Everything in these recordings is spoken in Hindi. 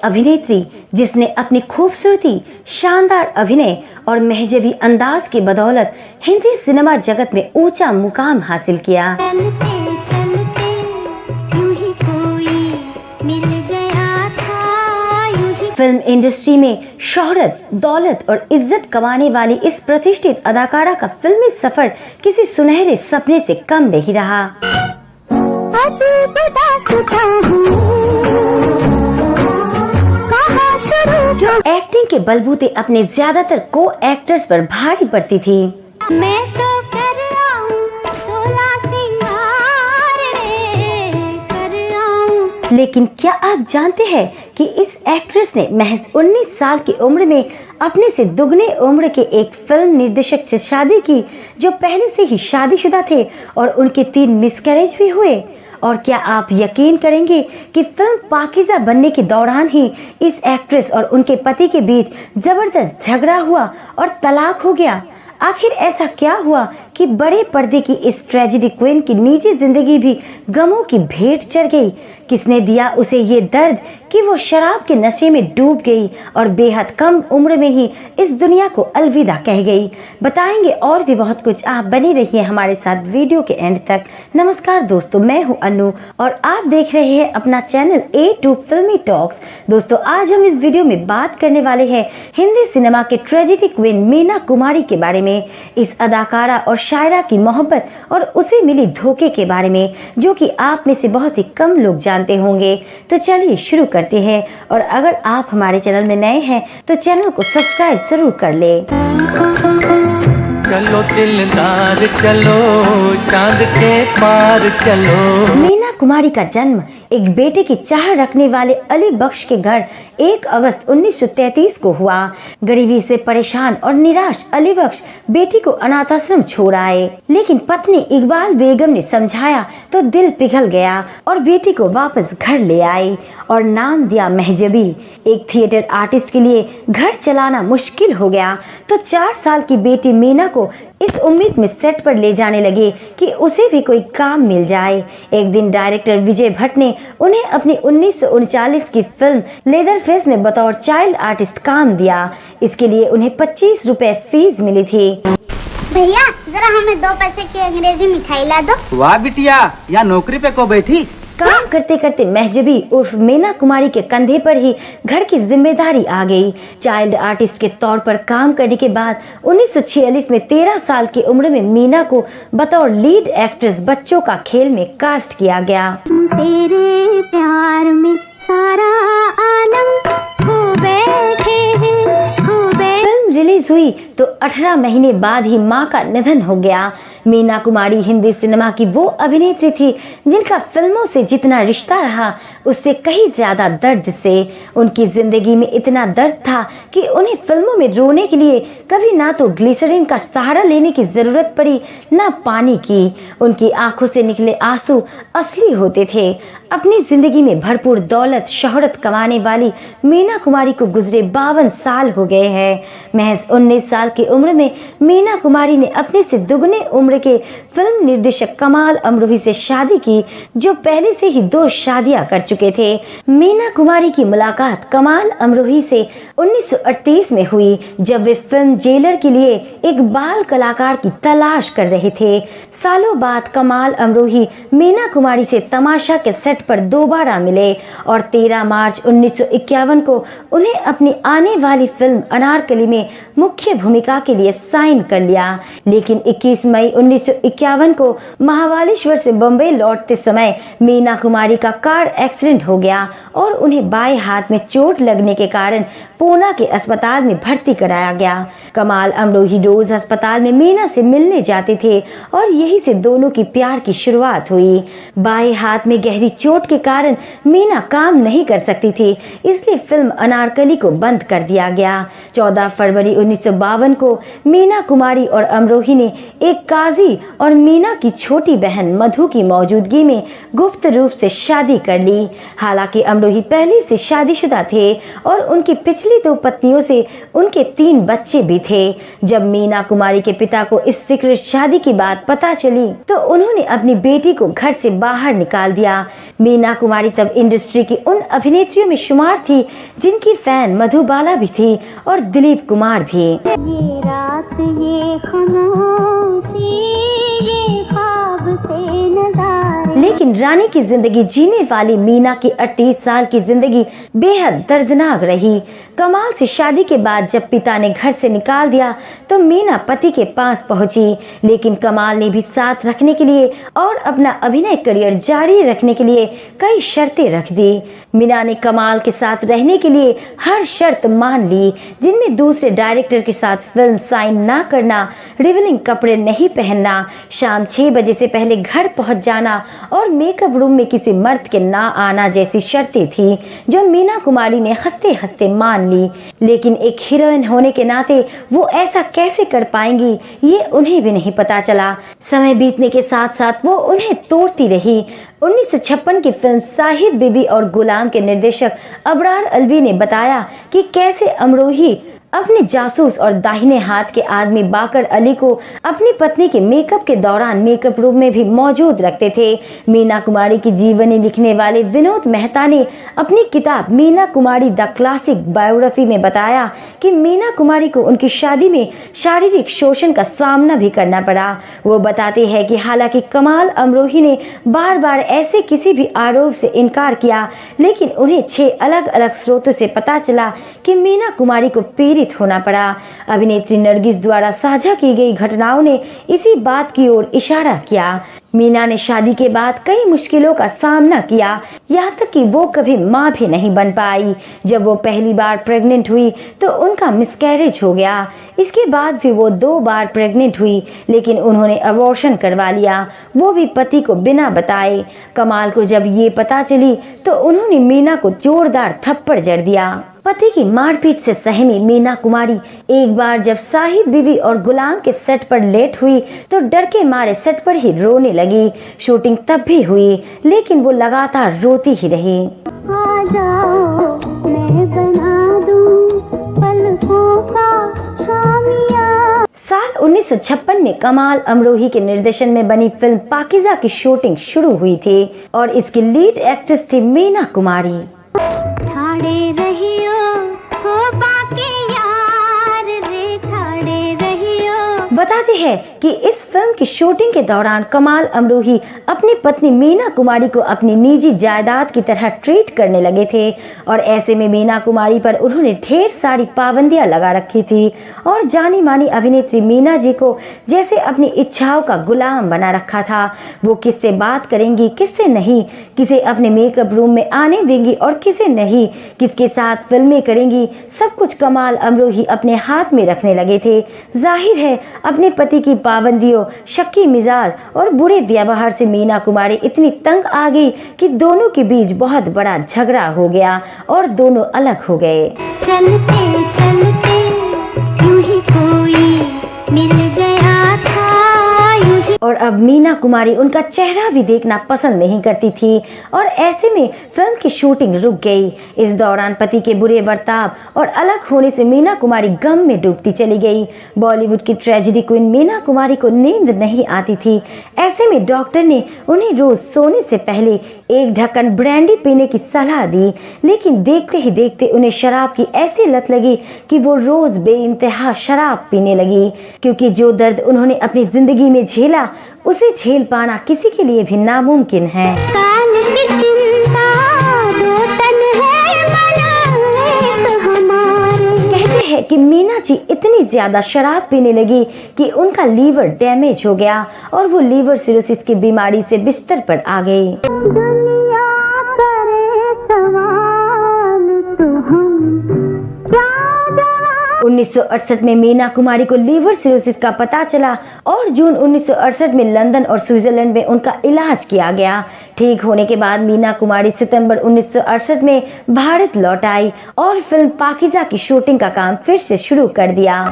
अभिनेत्री जिसने अपनी खूबसूरती, शानदार अभिनय और महजबी अंदाज की बदौलत हिंदी सिनेमा जगत में ऊंचा मुकाम हासिल किया। फिल्म इंडस्ट्री में शोहरत, दौलत और इज्जत कमाने वाली इस प्रतिष्ठित अदाकारा का फिल्मी सफर किसी सुनहरे सपने से कम नहीं रहा। जो एक्टिंग के बलबूते अपने ज्यादातर को एक्टर्स पर भारी पड़ती थी। मैं तो कर आऊं, 16 सिंगार कर आऊं। लेकिन क्या आप जानते हैं कि इस एक्ट्रेस ने महज 19 साल की उम्र में अपने से दुगने उम्र के एक फिल्म निर्देशक से शादी की, जो पहले से ही शादीशुदा थे और उनके 3 मिसकैरेज भी हुए। और क्या आप यकीन करेंगे कि फिल्म पाकीज़ा बनने के दौरान ही इस एक्ट्रेस और उनके पति के बीच जबरदस्त झगड़ा हुआ और तलाक हो गया। आखिर ऐसा क्या हुआ कि बड़े पर्दे की इस ट्रेजेडी क्वीन की निजी जिंदगी भी गमों की भेंट चढ़ गई? किसने दिया उसे ये दर्द कि वो शराब के नशे में डूब गई और बेहद कम उम्र में ही इस दुनिया को अलविदा कह गई? बताएंगे और भी बहुत कुछ। आप बने रहिए हमारे साथ वीडियो के एंड तक। नमस्कार दोस्तों, मैं हूं अनु और आप देख रहे हैं अपना चैनल A2 फिल्मी टॉक्स। दोस्तों, आज हम इस वीडियो में बात करने वाले हैं हिंदी सिनेमा के ट्रेजेडी क्वीन मीना कुमारी के बारे में। इस अदाकारा और शायरा की मोहब्बत और उसे मिली धोखे के बारे में, जो कि आप में से बहुत ही कम लोग जानते होंगे। तो चलिए शुरू करते हैं। और अगर आप हमारे चैनल में नए हैं तो चैनल को सब्सक्राइब जरूर कर ले। चलो दिलदार चलो, चांद के पार चलो। मीना कुमारी का जन्म एक बेटे की चाह रखने वाले अली बख्श के घर 1 अगस्त 1933 को हुआ। गरीबी से परेशान और निराश अली बख्श बेटी को अनाथ आश्रम छोड़ आए, लेकिन पत्नी इकबाल बेगम ने समझाया तो दिल पिघल गया और बेटी को वापस घर ले आई और नाम दिया महजबी। एक थिएटर आर्टिस्ट के लिए घर चलाना मुश्किल हो गया तो 4 साल की बेटी मीना को इस उम्मीद में सेट पर ले जाने लगे कि उसे भी कोई काम मिल जाए। एक दिन डायरेक्टर विजय भट्ट ने उन्हें अपनी 1939 की फिल्म लेदरफेस में बतौर चाइल्ड आर्टिस्ट काम दिया। इसके लिए उन्हें 25 रुपए फीस मिली थी। भैया जरा हमें 2 पैसे की अंग्रेजी मिठाई ला दो। वाह बिटिया, यहाँ नौकरी पे को बैठी? काम करते करते महजबी उर्फ मीना कुमारी के कंधे पर ही घर की जिम्मेदारी आ गई। चाइल्ड आर्टिस्ट के तौर पर काम करने के बाद 1946 में 13 साल की उम्र में मीना को बतौर लीड एक्ट्रेस बच्चों का खेल में कास्ट किया गया। तेरे प्यार में सारा आलम खो बैठे हैं, फिल्म रिलीज हुई तो 18 महीने बाद ही मां का निधन हो गया। मीना कुमारी हिंदी सिनेमा की वो अभिनेत्री थी जिनका फिल्मों से जितना रिश्ता रहा उससे कहीं ज्यादा दर्द से। उनकी जिंदगी में इतना दर्द था कि उन्हें फिल्मों में रोने के लिए कभी ना तो ग्लिसरीन का सहारा लेने की जरूरत पड़ी, ना पानी की। उनकी आंखों से निकले आंसू असली होते थे। अपनी जिंदगी में भरपूर दौलत, शोहरत कमाने वाली मीना कुमारी को गुजरे 52 साल हो गए हैं। महज 19 साल की उम्र में मीना कुमारी ने अपने से दुगने उम्र के फिल्म निर्देशक कमाल अमरोही से शादी की, जो पहले से ही 2 शादियां कर चुके थे। मीना कुमारी की मुलाकात कमाल अमरोही से 1938 में हुई, जब वे फिल्म जेलर के लिए एक बाल कलाकार की तलाश कर रहे थे। सालों बाद कमाल अमरोही मीना कुमारी से तमाशा के सेट पर दोबारा मिले और 13 मार्च 1951 को उन्हें अपनी आने वाली फिल्म अनारकली में मुख्य भूमिका के लिए साइन कर लिया। लेकिन 21 मई 1951 को महाबलेश्वर से बम्बई लौटते समय मीना कुमारी का कार एक्सीडेंट हो गया और उन्हें बाएं हाथ में चोट लगने के कारण पूना के अस्पताल में भर्ती कराया गया। कमाल अमरोही रोज अस्पताल में मीना से मिलने जाते थे और यही से दोनों की प्यार की शुरुआत हुई। बाएं हाथ में गहरी चोट के कारण मीना काम नहीं कर सकती थी, इसलिए फिल्म अनारकली को बंद कर दिया गया। 14 फरवरी जनवरी 1952 को मीना कुमारी और अमरोही ने एक काजी और मीना की छोटी बहन मधु की मौजूदगी में गुप्त रूप से शादी कर ली। हालांकि अमरोही पहले से शादीशुदा थे और उनकी पिछली 2 पत्नियों से उनके 3 बच्चे भी थे। जब मीना कुमारी के पिता को इस सीक्रेट शादी की बात पता चली तो उन्होंने अपनी बेटी को घर से बाहर निकाल दिया। मीना कुमारी तब इंडस्ट्री की उन अभिनेत्रियों में शुमार थी जिनकी फैन मधुबाला भी थी और दिलीप कुमार भी। ये रात ये खामोशी ये ख्वाब से नजारे। लेकिन रानी की जिंदगी जीने वाली मीना की 38 साल की जिंदगी बेहद दर्दनाक रही। कमाल से शादी के बाद जब पिता ने घर से निकाल दिया तो मीना पति के पास पहुंची, लेकिन कमाल ने भी साथ रखने के लिए और अपना अभिनय करियर जारी रखने के लिए कई शर्तें रख दी। मीना ने कमाल के साथ रहने के लिए हर शर्त मान ली, जिनमें दूसरे डायरेक्टर के साथ फिल्म साइन ना करना, रिवीलिंग कपड़े नहीं पहनना, शाम 6 बजे से पहले घर पहुंच जाना और मेकअप रूम में किसी मर्द के ना आना जैसी शर्तें थी, जो मीना कुमारी ने हंसते हंसते मान ली। लेकिन एक हीरोइन होने के नाते वो ऐसा कैसे कर पाएंगी ये उन्हें भी नहीं पता चला। समय बीतने के साथ साथ वो उन्हें तोड़ती रही। 1956 की फिल्म साहिद बीबी और गुलाम के निर्देशक अबरार अलवी ने बताया कि कैसे अमरोही अपने जासूस और दाहिने हाथ के आदमी बाकर अली को अपनी पत्नी के मेकअप के दौरान मेकअप रूम में भी मौजूद रखते थे। मीना कुमारी की जीवनी लिखने वाले विनोद मेहता ने अपनी किताब Meena Kumari the classic biography में बताया कि मीना कुमारी को उनकी शादी में शारीरिक शोषण का सामना भी करना पड़ा। वो बताते हैं कि हालांकि कमाल अमरोही ने बार बार ऐसे किसी भी आरोप से इनकार किया, लेकिन उन्हें 6 अलग अलग स्रोतों से पता चला कि मीना कुमारी को पीड़ित होना पड़ा। अभिनेत्री नरगिस द्वारा साझा की गई घटनाओं ने इसी बात की ओर इशारा किया। मीना ने शादी के बाद कई मुश्किलों का सामना किया, यहाँ तक कि वो कभी माँ भी नहीं बन पाई। जब वो पहली बार प्रेग्नेंट हुई तो उनका मिसकैरेज हो गया। इसके बाद भी वो 2 बार प्रेग्नेंट हुई, लेकिन उन्होंने अबॉर्शन करवा लिया, वो भी पति को बिना बताए। कमाल को जब ये पता चली तो उन्होंने मीना को जोरदार थप्पड़ जड़ दिया। पति की मारपीट से सहमी मीना कुमारी एक बार जब साहिब बीवी और गुलाम के सेट पर लेट हुई तो डर के मारे सेट पर ही रोने लगी। शूटिंग तब भी हुई, लेकिन वो लगातार रोती ही रही। आ जाओ मैं बना दूं पलकों का शामिया। साल 1956 में कमाल अमरोही के निर्देशन में बनी फिल्म पाकीज़ा की शूटिंग शुरू हुई थी और इसकी लीड एक्ट्रेस थी मीना कुमारी। ठाड़े रहियो हो बाके यार रे ठाड़े रहियो। बताते हैं कि इस फिल्म की शूटिंग के दौरान कमाल अमरोही अपनी पत्नी मीना कुमारी को अपनी निजी जायदाद की तरह ट्रीट करने लगे थे और ऐसे में मीना कुमारी पर उन्होंने ढेर सारी पाबंदियां लगा रखी थी और जानी मानी अभिनेत्री मीना जी को जैसे अपनी इच्छाओं का गुलाम बना रखा था। वो किससे बात करेंगी, किससे नहीं, किसे अपने मेकअप रूम में आने देंगी और किसे नहीं, किसके साथ फिल्में करेंगी, सब कुछ कमाल अमरोही अपने हाथ में रखने लगे थे। जाहिर है अपने पति की पाबंदियों, शक्की मिजाज और बुरे व्यवहार से मीना कुमारी इतनी तंग आ गई कि दोनों के बीच बहुत बड़ा झगड़ा हो गया और दोनों अलग हो गए। चलते चलते यूं ही कोई मिल गया था यूं ही। और अब मीना कुमारी उनका चेहरा भी देखना पसंद नहीं करती थी और ऐसे में फिल्म की शूटिंग रुक गई। इस दौरान पति के बुरे बर्ताव और अलग होने से मीना कुमारी गम में डूबती चली गई। बॉलीवुड की ट्रेजेडी क्वीन मीना कुमारी को नींद नहीं आती थी। ऐसे में डॉक्टर ने उन्हें रोज सोने से पहले 1 ढक्कन ब्रांडी पीने की सलाह दी, लेकिन देखते ही देखते उन्हें शराब की ऐसी लत लगी कि वो रोज बेइंतहा शराब पीने लगी, क्योंकि जो दर्द उन्होंने अपनी जिंदगी में झेला उसे झेल पाना किसी के लिए भी नामुमकिन है। काल की चिंता दो तन है मन एक हमारे। कहते हैं कि मीना जी इतनी ज्यादा शराब पीने लगी कि उनका लीवर डैमेज हो गया और वो लीवर सिरोसिस की बीमारी से बिस्तर पर आ गई। दुनिया करे सवाल तो हम क्या जवाब 1968 में मीना कुमारी को लीवर सिरोसिस का पता चला और जून 1968 में लंदन और स्विट्जरलैंड में उनका इलाज किया गया। ठीक होने के बाद मीना कुमारी सितंबर 1968 में भारत लौट आई और फिल्म पाकीज़ा की शूटिंग का काम फिर से शुरू कर दिया।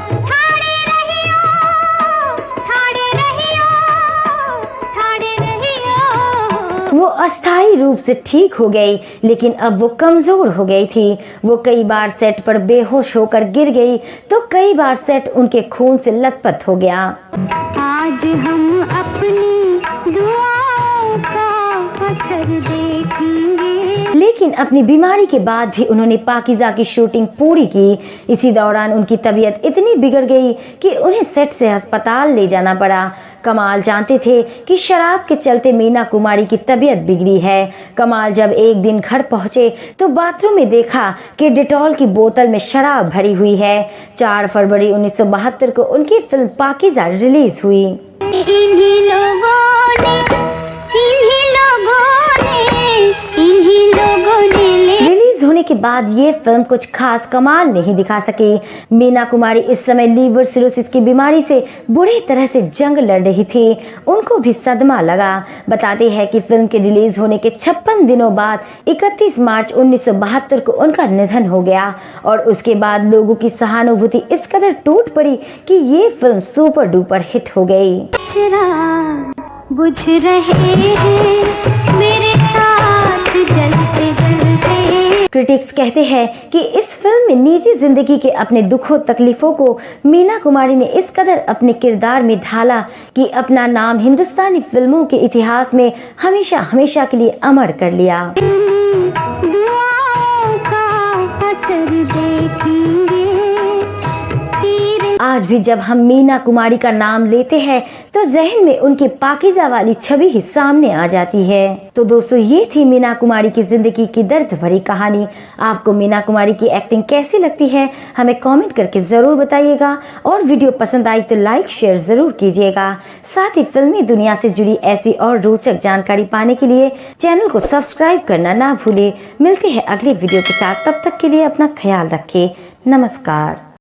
वो अस्थायी रूप से ठीक हो गई, लेकिन अब वो कमजोर हो गई थी। वो कई बार सेट पर बेहोश होकर गिर गई तो कई बार सेट उनके खून से लथपथ हो गया। आज हम अपनी दुआओं का असर देखेंगे। लेकिन अपनी बीमारी के बाद भी उन्होंने पाकीज़ा की शूटिंग पूरी की। इसी दौरान उनकी तबीयत इतनी बिगड़ गई कि उन्हें सेट से अस्पताल ले जाना पड़ा। कमाल जानते थे कि शराब के चलते मीना कुमारी की तबीयत बिगड़ी है। कमाल जब एक दिन घर पहुंचे तो बाथरूम में देखा कि डेटॉल की बोतल में शराब भरी हुई है। 4 फरवरी 1972 को उनकी फिल्म पाकीज़ा रिलीज हुई। रिलीज होने के बाद ये फिल्म कुछ खास कमाल नहीं दिखा सकी। मीना कुमारी इस समय लीवर सिरोसिस की बीमारी से बुरी तरह से जंग लड़ रही थी। उनको भी सदमा लगा। बताते हैं कि फिल्म के रिलीज होने के 56 दिनों बाद 31 मार्च 1972 को उनका निधन हो गया और उसके बाद लोगों की सहानुभूति इस कदर टूट पड़ी कि ये फिल्म सुपर डुपर हिट हो गई। बुझ रहे हैं मेरे साथ जलते जलते। क्रिटिक्स कहते हैं कि इस फिल्म में निजी जिंदगी के अपने दुखों तकलीफों को मीना कुमारी ने इस कदर अपने किरदार में ढाला कि अपना नाम हिंदुस्तानी फिल्मों के इतिहास में हमेशा हमेशा के लिए अमर कर लिया। दुआओं का असर देखेंगे। आज भी जब हम मीना कुमारी का नाम लेते हैं तो जहन में उनकी पाकीज़ा वाली छवि ही सामने आ जाती है। तो दोस्तों, ये थी मीना कुमारी की जिंदगी की दर्द भरी कहानी। आपको मीना कुमारी की एक्टिंग कैसी लगती है हमें कमेंट करके जरूर बताइएगा और वीडियो पसंद आई तो लाइक शेयर जरूर कीजिएगा। साथ ही फिल्मी दुनिया से जुड़ी ऐसी और रोचक जानकारी पाने के लिए चैनल को सब्सक्राइब करना ना भूले। मिलते हैं अगले वीडियो के साथ, तब तक के लिए अपना ख्याल रखें। नमस्कार।